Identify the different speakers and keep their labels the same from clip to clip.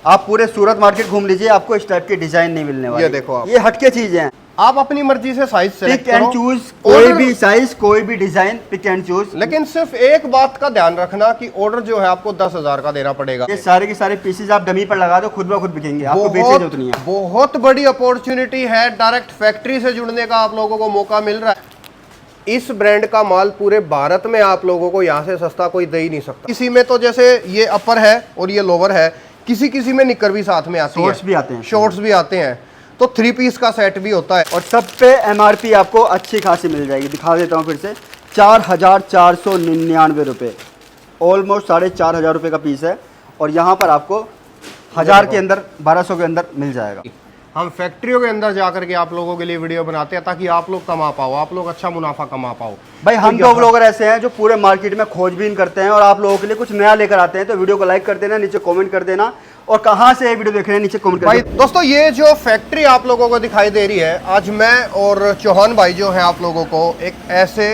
Speaker 1: आप पूरे सूरत मार्केट घूम लीजिए, आपको इस टाइप के डिजाइन नहीं मिलने वाले।
Speaker 2: ये देखो आप,
Speaker 1: ये हटके चीजें हैं,
Speaker 2: आप अपनी मर्जी से size select
Speaker 1: pick and choose, कोई भी साइज कोई भी डिजाइन, पिक एंड चूज।
Speaker 2: लेकिन सिर्फ एक बात का ध्यान रखना कि ऑर्डर जो है आपको 10,000 का देना पड़ेगा।
Speaker 1: ये सारे के सारे पीसेज आप डमी पर लगा दो, खुद ब खुद बिकेंगे, आपको बेचने की जरूरत नहीं है।
Speaker 2: बहुत बड़ी अपॉर्चुनिटी है, डायरेक्ट फैक्ट्री से जुड़ने का आप लोगों को मौका मिल रहा है। इस ब्रांड का माल पूरे भारत में आप लोगों को यहाँ से सस्ता कोई दे ही नहीं सकता। किसी में तो जैसे ये अपर है और ये लोअर है, किसी किसी में निकर भी साथ में आती है,
Speaker 1: शॉर्ट्स भी आते हैं,
Speaker 2: शॉर्ट्स भी आते हैं, तो 3 पीस का सेट भी होता है।
Speaker 1: और सब पे एमआरपी आपको अच्छी खासी मिल जाएगी। दिखा देता हूँ फिर से, 4,499 रुपये, ऑलमोस्ट 4,500 रुपये का पीस है। और यहाँ पर आपको 1000 के अंदर, 1200 के अंदर मिल जाएगा।
Speaker 2: हम फैक्ट्रियों के अंदर जाकर के आप लोगों के लिए वीडियो बनाते हैं ताकि आप लोग कमा पाओ, आप लोग अच्छा मुनाफा कमा पाओ।
Speaker 1: भाई हम तो ब्लॉगर ऐसे हैं जो पूरे मार्केट में खोजबीन करते हैं और आप लोगों के लिए कुछ नया लेकर आते हैं। तो वीडियो को लाइक कर देना, नीचे कमेंट कर देना, और कहाँ से वीडियो देख रहे हैं नीचे कमेंट कर
Speaker 2: भाई।
Speaker 1: देना।
Speaker 2: दोस्तों ये जो फैक्ट्री आप लोगों को दिखाई दे रही है, आज मैं और चौहान भाई जो है आप लोगों को एक ऐसे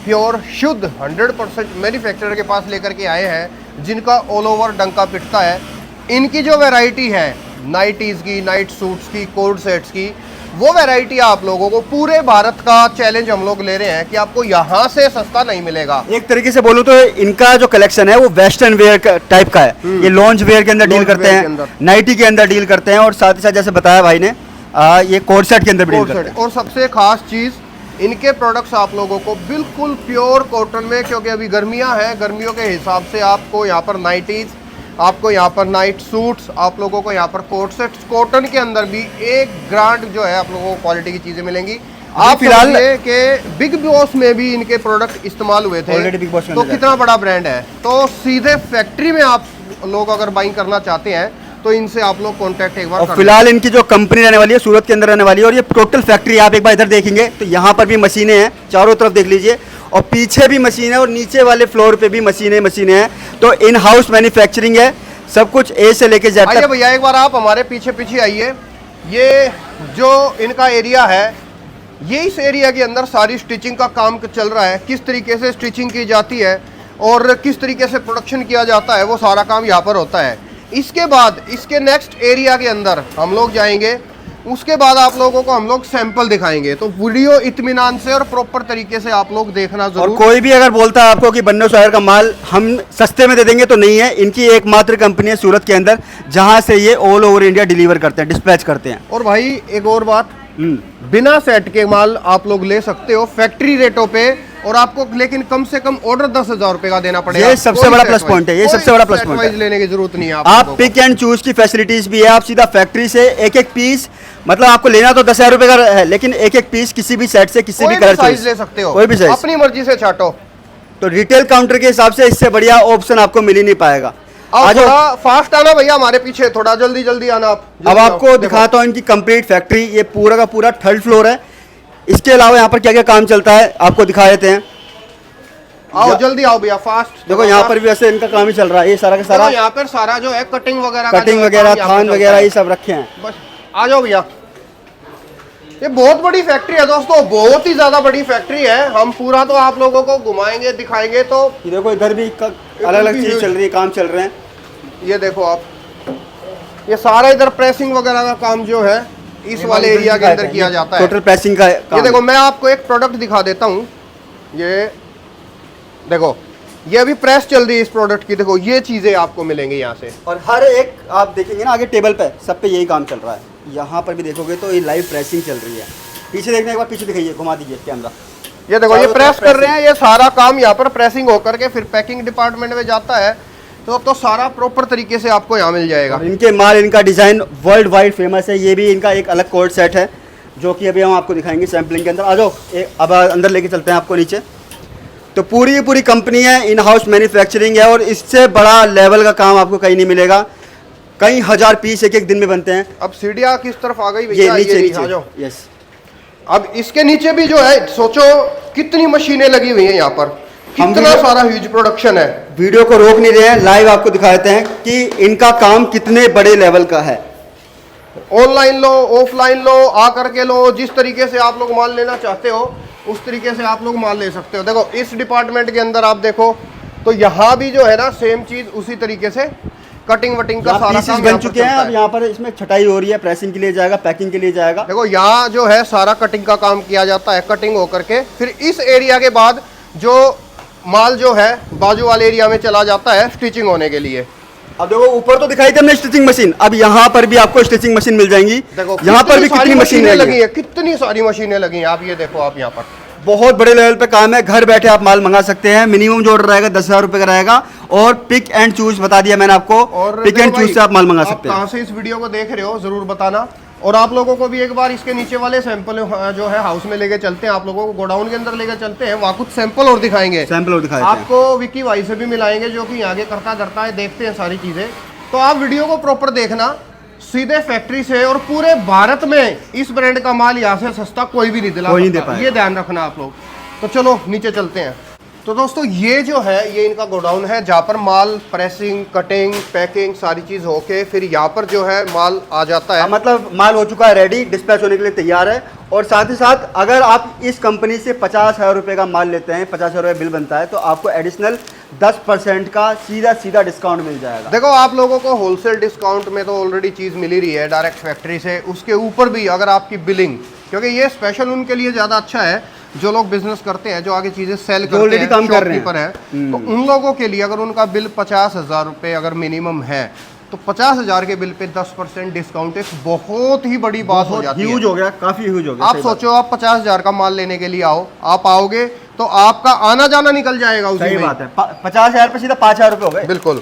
Speaker 2: प्योर शुद्ध 100% मैन्युफैक्चरर के पास लेकर के आए हैं जिनका ऑल ओवर डंका पिटता है। इनकी जो वैरायटी है नाइटीज़ की, नाइट सूट्स की, कोड सेट्स की, वो वैरायटी आप लोगों को पूरे भारत का चैलेंज हम लोग ले रहे हैं कि आपको यहाँ से सस्ता नहीं मिलेगा।
Speaker 1: एक तरीके से बोलूं तो इनका जो कलेक्शन है वो वेस्टर्न वेयर टाइप का है। ये लॉन्च वेयर के अंदर डील करते हैं, नाइटी के अंदर डील करते हैं, और साथ ही साथ जैसे बताया भाई ने ये कोड सेट के अंदर भी डील करते हैं।
Speaker 2: और सबसे खास चीज़, इनके प्रोडक्ट्स आप लोगों को बिल्कुल प्योर कॉटन में, क्योंकि अभी गर्मियाँ हैं, गर्मियों के हिसाब से आपको यहाँ पर नाइटीज़, आपको यहाँ पर नाइट सूट्स, आप लोगों को यहाँ पर कोट सेट्स, कॉटन के अंदर भी एक ग्रांड जो है आप लोगों को क्वालिटी की चीज़ें मिलेंगी। आप फिलहाल के बिग बॉस में भी इनके प्रोडक्ट इस्तेमाल हुए थे,
Speaker 1: बिग बॉस
Speaker 2: तो कितना बड़ा ब्रांड है। तो सीधे फैक्ट्री में आप लोग अगर बाइंग करना चाहते हैं तो इनसे आप लोग कॉन्टैक्ट एक बार।
Speaker 1: और फिलहाल इनकी जो कंपनी रहने वाली है सूरत के अंदर रहने वाली है, और ये टोटल फैक्ट्री आप एक बार इधर देखेंगे तो यहाँ पर भी मशीनें हैं, चारों तरफ देख लीजिए, और पीछे भी मशीन है, और नीचे वाले फ्लोर पे भी मशीनें हैं। तो इन हाउस मैन्युफैक्चरिंग है, सब कुछ ए से लेके जेड तक।
Speaker 2: भैया एक बार आप हमारे पीछे पीछे आइए। ये जो इनका एरिया है, ये इस एरिया के अंदर सारी स्टिचिंग का काम चल रहा है। किस तरीके से स्टिचिंग की जाती है और किस तरीके से प्रोडक्शन किया जाता है, वो सारा काम यहाँ पर होता है। इसके बाद इसके नेक्स्ट एरिया के अंदर हम लोग जाएंगे, उसके बाद आप लोगों को हम लोग सैंपल दिखाएंगे। तो वीडियो इत्मीनान से और प्रॉपर तरीके से आप लोग देखना जरूर।
Speaker 1: और कोई भी अगर बोलता है आपको कि बन्नो शहर का माल हम सस्ते में दे देंगे, तो नहीं है। इनकी एकमात्र कंपनी है सूरत के अंदर जहां से ये ऑल ओवर इंडिया डिलीवर करते हैं, डिस्पैच करते हैं।
Speaker 2: और भाई एक और बात, बिना सेट के माल आप लोग ले सकते हो फैक्ट्री रेटों पे, और आपको लेकिन कम से कम ऑर्डर 10,000 रुपए का देना पड़ेगा।
Speaker 1: ये सबसे बड़ा प्लस पॉइंट है, ये सबसे बड़ा प्लस पॉइंट है।
Speaker 2: लेने की जरूरत नहीं है
Speaker 1: आप पिक एंड चूज की फैसिलिटीज भी है। आप सीधा फैक्ट्री से एक एक पीस, मतलब आपको लेना तो 10,000 रुपए का है, लेकिन एक एक पीस किसी भी सेट से किसी भी कलर
Speaker 2: साइज ले सकते हो,
Speaker 1: कोई भी साइज
Speaker 2: अपनी मर्जी से छाटो।
Speaker 1: तो रिटेल काउंटर के हिसाब से इससे बढ़िया ऑप्शन आपको मिल ही नहीं पाएगा।
Speaker 2: आज थोड़ा फास्ट आना भैया, हमारे पीछे थोड़ा जल्दी जल्दी आना आप।
Speaker 1: अब आपको दिखाता हूँ इनकी कंप्लीट फैक्ट्री। ये पूरा का पूरा 3rd फ्लोर है। इसके अलावा यहाँ पर क्या क्या काम चलता है आपको दिखा देते हैं।
Speaker 2: आओ जल्दी आओ भैया, फास्ट।
Speaker 1: देखो यहाँ पर भी वैसे इनका काम ही चल रहा है। ये सारा का सारा
Speaker 2: यहाँ पर सारा जो है कटिंग वगैरह
Speaker 1: थान वगैरह ये सब रखे हैं।
Speaker 2: बस आ जाओ भैया। ये बहुत बड़ी फैक्ट्री है दोस्तों, बहुत ही ज्यादा बड़ी फैक्ट्री है। हम पूरा तो आप लोगों को घुमाएंगे, दिखाएंगे। तो
Speaker 1: देखो इधर भी अलग अलग चीज चल रही है, काम चल रहे हैं।
Speaker 2: ये देखो आप, ये सारा इधर प्रेसिंग वगैरह का काम जो है इस वाले एरिया के अंदर किया जाता है,
Speaker 1: टोटल प्रेसिंग का काम।
Speaker 2: ये देखो मैं आपको एक प्रोडक्ट दिखा देता हूँ। ये देखो, ये अभी प्रेस चल रही है इस प्रोडक्ट की। देखो ये चीजें आपको मिलेंगी यहाँ से, और
Speaker 1: हर एक आप देखेंगे ना आगे टेबल पे सब पे यही काम चल रहा है। यहाँ पर भी देखोगे तो ये लाइव प्रेसिंग चल रही है। पीछे देखने के बाद पीछे दिखाइए, घुमा दीजिए कैमरा।
Speaker 2: ये देखो ये प्रेस कर रहे हैं। ये सारा काम यहाँ पर प्रेसिंग होकर के फिर पैकिंग डिपार्टमेंट में जाता है। तो सारा प्रॉपर तरीके से आपको यहाँ मिल जाएगा।
Speaker 1: इनके माल, इनका डिजाइन वर्ल्ड वाइड फेमस है। ये भी इनका एक अलग कोड सेट है जो कि अभी हम आपको दिखाएंगे सैम्पलिंग के अंदर। आ जाओ अब अंदर लेके चलते हैं आपको नीचे। तो पूरी कंपनी है, इन हाउस मैन्युफैक्चरिंग है, और इससे बड़ा लेवल का काम आपको कहीं नहीं मिलेगा। कई हजार पीस एक दिन में बनते हैं।
Speaker 2: अब सीढ़ियाँ किस तरफ आ गई
Speaker 1: भैया?
Speaker 2: ये
Speaker 1: नीचे। यस।
Speaker 2: अब इसके नीचे भी जो है, सोचो कितनी मशीनें लगी हुई हैं यहाँ पर, कितना सारा ह्यूज प्रोडक्शन है।
Speaker 1: वीडियो को रोक नहीं रहे हैं, लाइव आपको दिखा देते हैं कि इनका काम कितने बड़े लेवल का है।
Speaker 2: ऑनलाइन लो, ऑफलाइन लो, आ करके लो, जिस तरीके से आप लोग माल लेना चाहते हो उस तरीके से आप लोग माल ले सकते हो। देखो इस डिपार्टमेंट के अंदर आप देखो तो यहाँ भी जो है ना सेम चीज उसी तरीके से कटिंग वटिंग का सारा
Speaker 1: पीसेस
Speaker 2: काम
Speaker 1: बन
Speaker 2: यहाँ पर
Speaker 1: चुके हैं।
Speaker 2: चलता
Speaker 1: अब
Speaker 2: है।
Speaker 1: यहाँ पर इसमें छटाई हो रही है, प्रेसिंग के लिए जाएगा, पैकिंग के लिए जाएगा।
Speaker 2: देखो यहाँ जो है सारा कटिंग का काम किया जाता है, कटिंग होकर के फिर इस एरिया के बाद जो माल जो है बाजू वाले एरिया में चला जाता है स्टिचिंग होने के लिए।
Speaker 1: अब देखो ऊपर तो दिखाई थी हमने स्टिचिंग मशीन, अब यहाँ पर भी आपको स्टिचिंग मशीन मिल जाएंगी।
Speaker 2: देखो
Speaker 1: यहाँ पर भी कितनी मशीनें
Speaker 2: लगी है, कितनी सारी मशीनें लगी हैं। आप ये देखो, आप यहाँ पर
Speaker 1: बहुत बड़े लेवल पे काम है। घर बैठे आप माल मंगा सकते हैं। मिनिमम जो ऑर्डर रहेगा 10,000 रुपए का रहेगा और पिक एंड चूज बता दिया मैंने आपको,
Speaker 2: और
Speaker 1: पिक एंड चूज से आप माल मंगा सकते हैं।
Speaker 2: कहाँ से इस वीडियो को देख रहे हो जरूर बताना। और आप लोगों को भी एक बार इसके नीचे वाले सैंपल जो है हाउस में लेके चलते हैं, आप लोगों को गोडाउन के अंदर लेके चलते हैं, वहाँ कुछ सैंपल और दिखाएंगे।
Speaker 1: सैंपल और दिखाएंगे
Speaker 2: आपको विक्की भाई से भी मिलाएंगे जो कि आगे करता धरता है, देखते हैं सारी चीजें। तो आप वीडियो को प्रॉपर देखना, सीधे फैक्ट्री से, और पूरे भारत में इस ब्रांड का माल यहाँ से सस्ता कोई भी नहीं दिला सकता, ये ध्यान रखना आप लोग। तो चलो नीचे चलते हैं। तो दोस्तों ये जो है ये इनका गोडाउन है जहाँ पर माल प्रेसिंग, कटिंग, पैकिंग सारी चीज होके फिर यहाँ पर जो है माल आ जाता है।
Speaker 1: मतलब माल हो चुका है रेडी, डिस्पैच होने के लिए तैयार है। और साथ ही साथ अगर आप इस कंपनी से 50,000 रुपये का माल लेते हैं, 50,000 रुपये बिल बनता है, तो आपको एडिशनल 10% का सीधा डिस्काउंट मिल जाएगा।
Speaker 2: देखो आप लोगों को होलसेल डिस्काउंट में तो ऑलरेडी चीज मिल ही रही है डायरेक्ट फैक्ट्री से, उसके ऊपर भी अगर आपकी बिलिंग, क्योंकि ये स्पेशल उनके लिए ज्यादा अच्छा है जो लोग बिजनेस करते हैं, जो आगे चीजें सेल करते हैं,
Speaker 1: काम कर रहे हैं,
Speaker 2: तो उन लोगों के लिए अगर उनका बिल 50,000 रुपये अगर मिनिमम है तो 50,000 के बिल पे 10% डिस्काउंट एक बहुत ही बड़ी बात हो जाती है।
Speaker 1: ह्यूज हो गया, काफी ह्यूज हो गया।
Speaker 2: आप सोचो आप 50,000 का माल लेने के लिए आप आओगे तो आपका आना जाना निकल जाएगा उसी में।
Speaker 1: बात है, 50,000 पे सीधा 5,000 रुपये हो गए।
Speaker 2: बिल्कुल।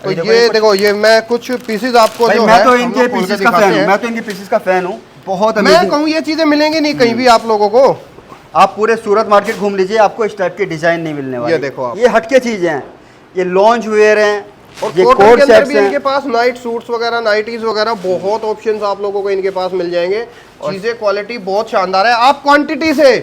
Speaker 2: तो ये देखो, ये मैं कुछ पीसेस आपको जो
Speaker 1: मैं
Speaker 2: है
Speaker 1: तो इनके पीसेस का फैन हूँ, मैं तो इनके पीसेस का फैन हूँ। बहुत
Speaker 2: मैं कहूँ ये चीजें मिलेंगी नहीं कहीं भी आप लोगों को।
Speaker 1: आप पूरे सूरत मार्केट घूम लीजिए, आपको इस टाइप के डिजाइन नहीं मिलने वाले।
Speaker 2: ये देखो आप,
Speaker 1: ये हटके चीजें हैं, ये लॉन्च वेयर हैं,
Speaker 2: और
Speaker 1: ये
Speaker 2: कोट
Speaker 1: कोट
Speaker 2: सेट्स
Speaker 1: सेट्स
Speaker 2: भी
Speaker 1: हैं।
Speaker 2: इनके पास नाइट सूट्स वगैरह, नाइटीज वगैरह, बहुत ऑप्शंस आप लोगों को इनके पास मिल जाएंगे। चीजें क्वालिटी बहुत शानदार है। आप क्वांटिटी से,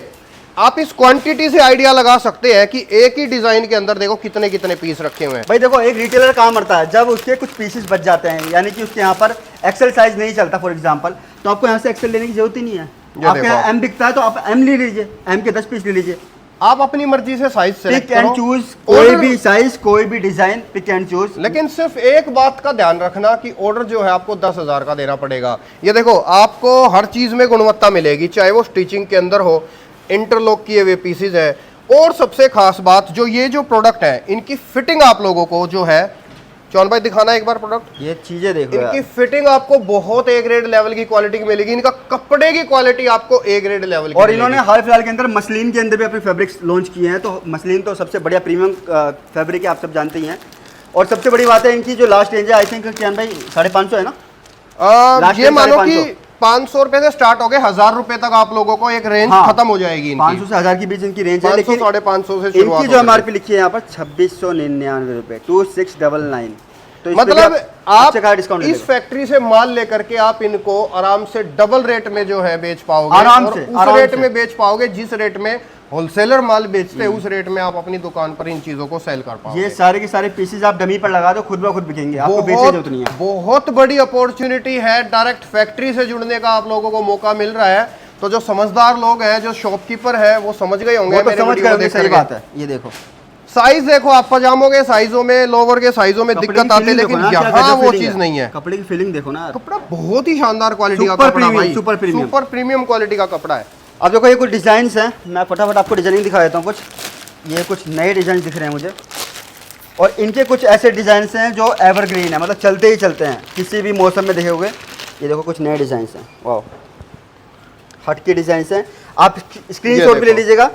Speaker 2: आप इस क्वांटिटी से आइडिया लगा सकते हैं कि एक ही डिजाइन के अंदर देखो कितने कितने पीस रखे हुए हैं।
Speaker 1: भाई देखो, एक रिटेलर काम करता है, जब उसके कुछ पीसेस बच जाते हैं, यानी कि उसके यहाँ पर एक्सेल साइज नहीं चलता फॉर एग्जांपल, तो आपको यहाँ से एक्सेल लेने की जरूरत ही नहीं है। आपके यहाँ एम दिखता है तो आप एम ले लीजिए, एम के 10 पीस ले लीजिए।
Speaker 2: आप अपनी मर्जी से size select
Speaker 1: pick and choose, कोई भी साइज, कोई भी डिजाइन, पिक एंड चूज।
Speaker 2: लेकिन सिर्फ एक बात का ध्यान रखना कि ऑर्डर जो है आपको 10,000 का देना पड़ेगा। ये देखो आपको हर चीज में गुणवत्ता मिलेगी, चाहे वो स्टिचिंग के अंदर हो, इंटरलॉक किए हुए पीसेज है, और सबसे खास बात जो ये जो प्रोडक्ट है इनकी फिटिंग आप लोगों को जो है, चौन भाई दिखाना एक बार प्रोडक्ट।
Speaker 1: ये चीजें देखो,
Speaker 2: इनकी फिटिंग आपको बहुत ए ग्रेड लेवल की क्वालिटी की मिलेगी। इनका कपड़े की क्वालिटी आपको ए ग्रेड लेवल की।
Speaker 1: और इन्होंने हाल फिलहाल के अंदर मसलिन के अंदर भी अपने फैब्रिक्स लॉन्च किए हैं। तो मसलिन तो सबसे बढ़िया प्रीमियम फैब्रिक है, आप सब जानते ही हैं। और सबसे बड़ी बात है इनकी जो लास्ट रेंज है, आई थिंक क्या भाई 550 है ना।
Speaker 2: ये मानो कि 500 रुपए से स्टार्ट हो गए 1,000 रुपए तक आप लोगों को एक रेंज खत्म हो जाएगी।
Speaker 1: 500 से 1,000 के बीच इनकी रेंज है, लेकिन
Speaker 2: 500-550 से शुरुआत
Speaker 1: इनकी जो एमआरपी लिखी है यहाँ पर 2699 रुपए, 2699। तो
Speaker 2: मतलब आप
Speaker 1: डिस्काउंट
Speaker 2: इस फैक्ट्री से माल लेकर के आप इनको आराम से डबल रेट में जो है बेच पाओगे,
Speaker 1: आराम से,
Speaker 2: उस रेट में बेच पाओगे जिस रेट में होलसेलर माल बेचते हैं, उस रेट में आप अपनी दुकान पर इन चीजों को सेल कर पाओगे।
Speaker 1: ये सारे के सारे पीसेस आप डमी पर लगा दो, खुद ब खुद बिकेंगे, आपको बेचने की जरूरत नहीं है।
Speaker 2: बहुत बड़ी अपॉर्चुनिटी है, डायरेक्ट फैक्ट्री से जुड़ने का आप लोगों को मौका मिल रहा है। तो जो समझदार लोग हैं, जो शॉपकीपर है, वो समझ गए होंगे।
Speaker 1: तो समझ गए, सही बात है। ये देखो
Speaker 2: साइज देखो, आप पजामों के साइजों में, लोवर के साइजों में दिक्कत आती है, लेकिन यहाँ वो चीज नहीं है।
Speaker 1: कपड़े की फीलिंग देखो ना,
Speaker 2: कपड़ा बहुत ही शानदार क्वालिटी का कपड़ा भाई,
Speaker 1: सुपर
Speaker 2: प्रीमियम क्वालिटी का कपड़ा है।
Speaker 1: अब देखो ये कुछ डिजाइन हैं, मैं फटाफट आपको डिजाइनिंग दिखा देता हूँ। कुछ ये कुछ नए डिजाइन दिख रहे हैं मुझे, और इनके कुछ ऐसे डिजाइन हैं जो एवरग्रीन है, मतलब चलते ही चलते हैं, किसी भी मौसम में देखे हुए। ये देखो कुछ नए डिजाइन हैं, वाह, हटके डिजाइन हैं। आप स्क्रीनशॉट भी ले लीजिएगा,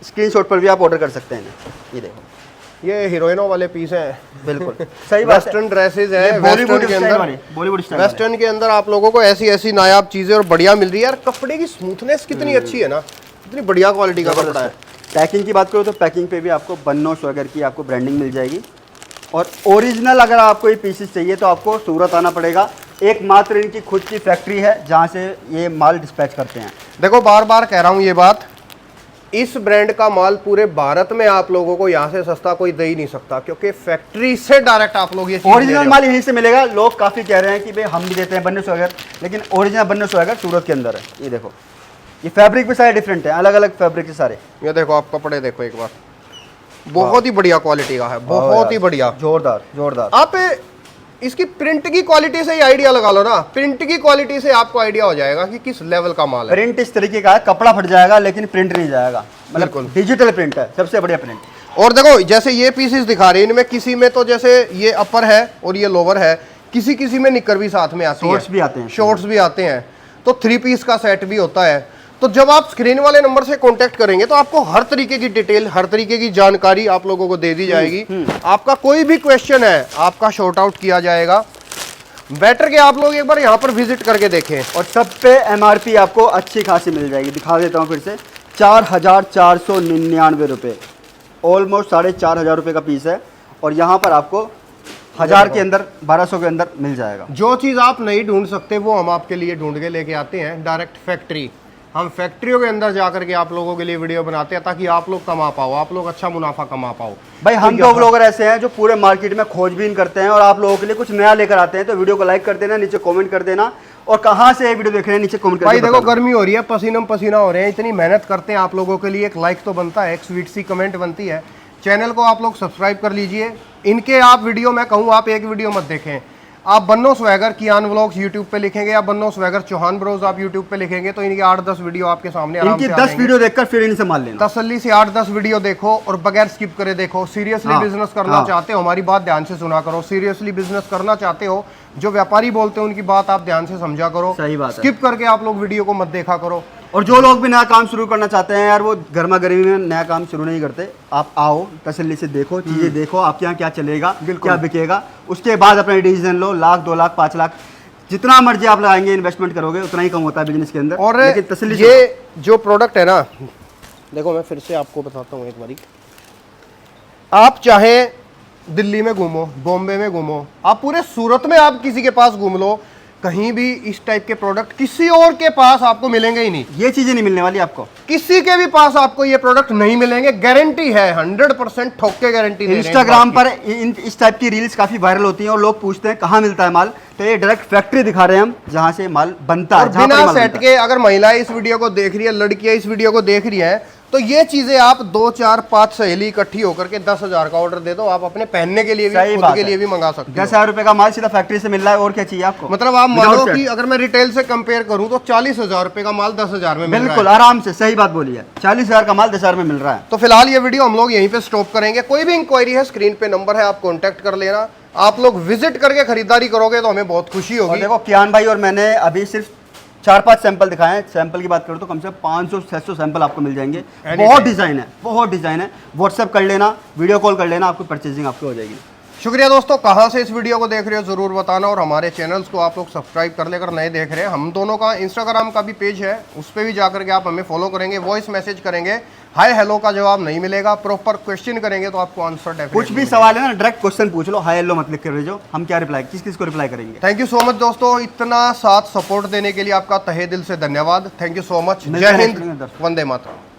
Speaker 1: स्क्रीनशॉट पर भी आप ऑर्डर कर सकते हैं। ये देखो,
Speaker 2: ये हीरोइनों वाले पीस हैं,
Speaker 1: बिल्कुल सही बात।
Speaker 2: वेस्टर्न ड्रेसेस है,
Speaker 1: बॉलीवुड के अंदर, बॉलीवुड स्टाइल,
Speaker 2: वेस्टर्न के अंदर आप लोगों को ऐसी ऐसी नायाब चीजें और बढ़िया मिल रही है यार। कपड़े की स्मूथनेस कितनी अच्छी है ना, कितनी बढ़िया क्वालिटी का कपड़ा है।
Speaker 1: पैकिंग की बात करो तो पैकिंग पे भी आपको बन्नो स्वैगर की आपको ब्रांडिंग मिल जाएगी। और ओरिजिनल अगर आपको ये पीसेस चाहिए तो आपको सूरत आना पड़ेगा। एकमात्र इनकी खुद की फैक्ट्री है जहाँ से ये माल डिस्पैच करते हैं।
Speaker 2: देखो बार बार कह रहा हूँ ये बात, इस ब्रांड का माल पूरे भारत में आप लोगों को यहाँ से सस्ता कोई दे ही नहीं सकता, क्योंकि फैक्ट्री से डायरेक्ट आप लोग ये
Speaker 1: ओरिजिनल माल यहीं से मिलेगा। लोग काफ़ी कह रहे हैं कि भाई हम भी देते हैं बन्नो स्वैगर, लेकिन ओरिजिनल बन्नो स्वैगर सूरत के अंदर है। ये देखो, ये फैब्रिक भी सारे डिफरेंट है, अलग अलग फैब्रिक से सारे।
Speaker 2: ये देखो आप कपड़े देखो एक बार, बहुत ही बढ़िया क्वालिटी का है, बहुत ही बढ़िया,
Speaker 1: जोरदार जोरदार।
Speaker 2: आप इसकी प्रिंट की क्वालिटी से ही आइडिया लगा लो ना, प्रिंट की क्वालिटी से आपको आइडिया हो जाएगा कि किस लेवल का माल है।
Speaker 1: प्रिंट इस तरीके का है, कपड़ा फट जाएगा लेकिन प्रिंट नहीं जाएगा, मतलब डिजिटल प्रिंट है, सबसे बढ़िया प्रिंट।
Speaker 2: और देखो जैसे ये पीसेस दिखा रहे हैं, इनमें किसी में तो जैसे ये अपर है और ये लोअर है, किसी किसी में निकर भी साथ में आती है,
Speaker 1: शॉर्ट्स भी आते हैं,
Speaker 2: शॉर्ट्स भी आते हैं, तो 3 पीस का सेट भी होता है। तो जब आप स्क्रीन वाले नंबर से कांटेक्ट करेंगे तो आपको हर तरीके की डिटेल, हर तरीके की जानकारी आप लोगों को दे दी जाएगी। आपका कोई भी क्वेश्चन है आपका शॉर्ट आउट किया जाएगा। बेटर के आप लोग एक बार यहाँ पर विजिट करके देखें।
Speaker 1: और सब पे MRP आपको अच्छी खासी मिल जाएगी, दिखा देता हूँ फिर से, 4,499 रुपये, ऑलमोस्ट 4,500 रुपये का पीस है। और यहाँ पर आपको 1000 के अंदर, 1200 के अंदर मिल जाएगा।
Speaker 2: जो चीज़ आप नहीं ढूंढ सकते वो हम आपके लिए ढूंढ के लेके आते हैं डायरेक्ट फैक्ट्री। हम फैक्ट्रियों के अंदर जाकर के आप लोगों के लिए वीडियो बनाते हैं ताकि आप लोग कमा पाओ, आप लोग अच्छा मुनाफा कमा पाओ।
Speaker 1: भाई हम दो ब्लॉगर ऐसे हैं जो पूरे मार्केट में खोजबीन करते हैं और आप लोगों के लिए कुछ नया लेकर आते हैं। तो वीडियो को लाइक कर देना, नीचे कमेंट कर देना, और कहाँ से ये वीडियो देख रहे हैं नीचे कमेंट कर।
Speaker 2: भाई देखो गर्मी हो रही है, पसीना पसीना हो रहे हैं, इतनी मेहनत करते हैं आप लोगों के लिए, एक लाइक तो बनता है, एक स्वीट सी कमेंट बनती है। चैनल को आप लोग सब्सक्राइब कर लीजिए। इनके आप वीडियो, मैं कहूँ आप एक वीडियो मत देखें, आप बन्नो स्वैगर कियान व्लॉग्स यूट्यूब पे लिखेंगे या बन्नो स्वैगर चौहान ब्रोज आप यूट्यूब पे लिखेंगे तो इनके 8-10 वीडियो आपके सामने आराम से आ जाएंगे।
Speaker 1: 10 वीडियो देखकर फिर इनसे मान लेना,
Speaker 2: तसल्ली से 8-10 वीडियो देखो और बगैर स्किप करे देखो। सीरियसली बिजनेस करना चाहते हो, हमारी बात ध्यान से सुना करो। सीरियसली बिजनेस करना चाहते हो, जो व्यापारी बोलते हैं उनकी बात आप ध्यान से समझा करो।
Speaker 1: सही बात है।
Speaker 2: स्किप करके आप लोग वीडियो को मत देखा करो।
Speaker 1: और जो लोग भी नया काम शुरू करना चाहते हैं यार, वो गर्मा गर्मी में नया काम शुरू नहीं करते, आप आओ तसल्ली से देखो, चीज़ें देखो, आपके यहाँ क्या चलेगा, क्या बिकेगा, उसके बाद अपना डिसीजन लो। 1 लाख 2 लाख 5 लाख जितना मर्जी आप लगाएंगे, इन्वेस्टमेंट करोगे उतना ही कम होता है बिजनेस के अंदर।
Speaker 2: और
Speaker 1: लेकिन तसल्ली से
Speaker 2: ये जो प्रोडक्ट है ना, देखो मैं फिर से आपको बताता हूँ एक बारी। आप चाहे दिल्ली में घूमो, बॉम्बे में घूमो, आप पूरे सूरत में आप किसी के पास घूम लो, कहीं भी इस टाइप के प्रोडक्ट किसी और के पास आपको मिलेंगे ही नहीं।
Speaker 1: ये चीजें नहीं मिलने वाली आपको,
Speaker 2: किसी के भी पास आपको ये प्रोडक्ट नहीं मिलेंगे, गारंटी है, 100% ठोक के गारंटी दे रहे हैं।
Speaker 1: इंस्टाग्राम पर इस टाइप की रील्स काफी वायरल होती हैं और लोग पूछते हैं कहाँ मिलता है माल, तो ये डायरेक्ट फैक्ट्री दिखा रहे हैं हम जहाँ से माल बनता है।
Speaker 2: और बिना सेट के अगर महिलाएं इस वीडियो को देख रही है, लड़कियां इस वीडियो को देख रही है, तो ये चीजें आप 2 4 5 सहेली इकट्ठी होकर के 10,000 का ऑर्डर दे दो, आप अपने पहनने के लिए भी, खुद के लिए भी मंगा सकते हो।
Speaker 1: 10,000 रुपए का माल सीधा फैक्ट्री से मिल रहा है, और क्या चाहिए आपको।
Speaker 2: मतलब आप मानो कि अगर मैं रिटेल से कंपेयर करूं तो 40,000 रुपए का माल 10,000 में मिल रहा है।
Speaker 1: बिल्कुल आराम से, सही बात बोली है, 40,000 का माल 10,000 में मिल रहा है।
Speaker 2: तो फिलहाल ये वीडियो हम लोग यहीं पे स्टॉप करेंगे। कोई भी इंक्वायरी है, स्क्रीन पे नंबर है, आप कॉन्टेक्ट कर लेना। आप लोग विजिट करके खरीदारी करोगे तो हमें बहुत खुशी होगी।
Speaker 1: देखो कियान भाई और मैंने अभी सिर्फ 4-5 सैंपल दिखाए हैं। सैंपल की बात करूँ तो कम से कम 500-600 सैंपल आपको मिल जाएंगे। बहुत डिज़ाइन है, बहुत डिज़ाइन है। व्हाट्सएप कर लेना, वीडियो कॉल कर लेना, आपको परचेजिंग आपकी हो जाएगी।
Speaker 2: शुक्रिया दोस्तों, कहाँ से इस वीडियो को देख रहे हो ज़रूर बताना, और हमारे चैनल्स को आप लोग सब्सक्राइब कर लेकर नए देख रहे हैं। हम दोनों का इंस्टाग्राम का भी पेज है, उस पर भी जाकर के आप हमें फॉलो करेंगे, वॉइस मैसेज करेंगे, हाय हेलो का जवाब नहीं मिलेगा, प्रॉपर क्वेश्चन करेंगे तो आपको आंसर डेफिनेटली
Speaker 1: कुछ भी सवाल है ना, डायरेक्ट क्वेश्चन पूछ लो, हाय हेलो मत लिख कर भेजो, हम क्या रिप्लाई, किस किस को रिप्लाई करेंगे।
Speaker 2: थैंक यू सो मच दोस्तों, इतना साथ सपोर्ट देने के लिए आपका तहे दिल से धन्यवाद। Thank you so much. जय हिंद, वंदे मातरम।